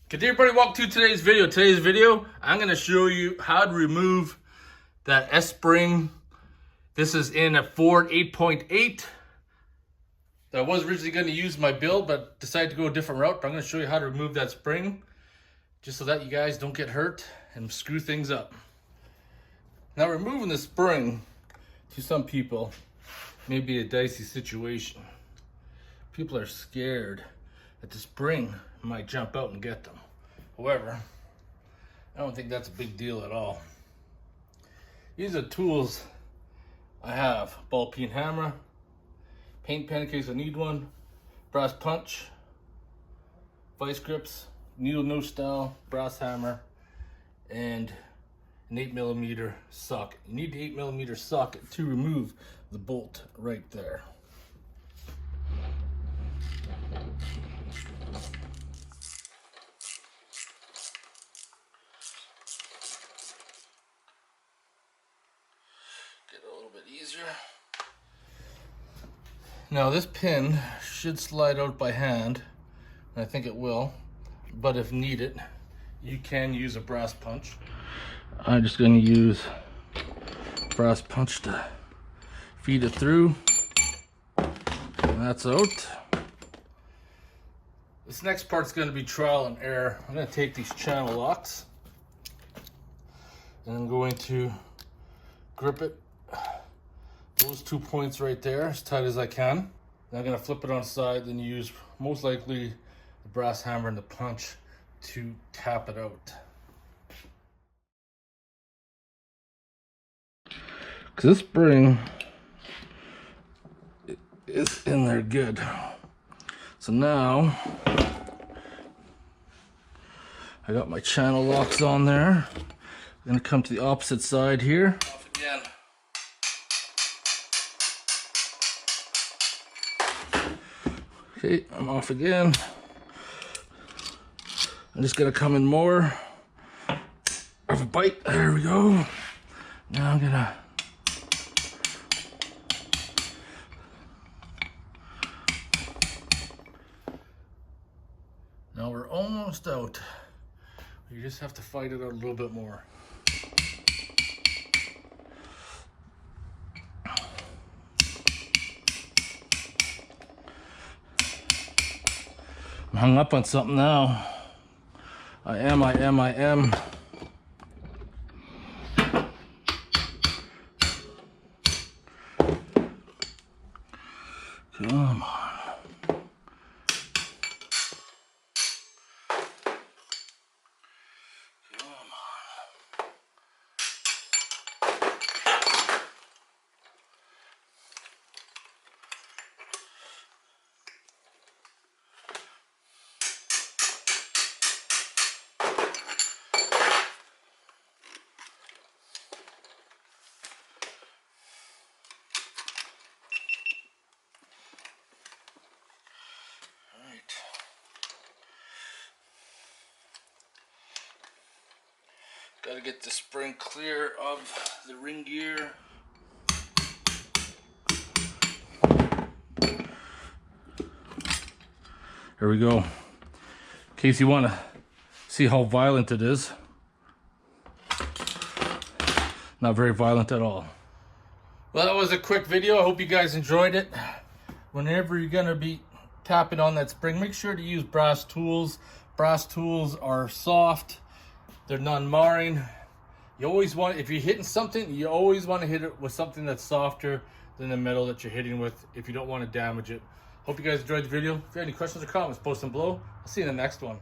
Good day, everybody. Welcome to today's video. I'm going to show you how to remove that S-spring. This is in a Ford 8.8. I was originally going to use my build, but decided to go a different route. But I'm going to show you how to remove that spring, just so that you guys don't get hurt and screw things up. Now, removing the spring, to some people, may be a dicey situation. People are scared that the spring might jump out and get them. However, I don't think that's a big deal at all. These are tools I have: ball peen hammer, paint pen in case I need one, brass punch, vice grips, needle nose style, brass hammer, and an 8mm socket. You need the 8mm socket to remove the bolt right there. Get it a little bit easier. Now this pin should slide out by hand, and I think it will, but if needed, you can use a brass punch. I'm just going to use brass punch to feed it through, and that's out. This next part's going to be trial and error. I'm going to take these channel locks, and I'm going to grip it, those 2 points right there, as tight as I can. Then I'm going to flip it on its side, then use most likely the brass hammer and the punch to tap it out. Because this spring is in there good. So now I got my channel locks on there. I'm going to come to the opposite side here. Off again. Okay, I'm off again. I'm just going to come in more of a bite. There we go. Now I'm going to Now we're almost out. You just have to fight it out a little bit more. I'm hung up on something now. I am. Come on. Got to get the spring clear of the ring gear. There we go. In case you want to see how violent it is. Not very violent at all. Well, that was a quick video. I hope you guys enjoyed it. Whenever you're going to be tapping on that spring, make sure to use brass tools. Brass tools are soft. They're non-marring. You always want, if you're hitting something, you always want to hit it with something that's softer than the metal that you're hitting with if you don't want to damage it. Hope you guys enjoyed the video. If you have any questions or comments, post them below. I'll see you in the next one.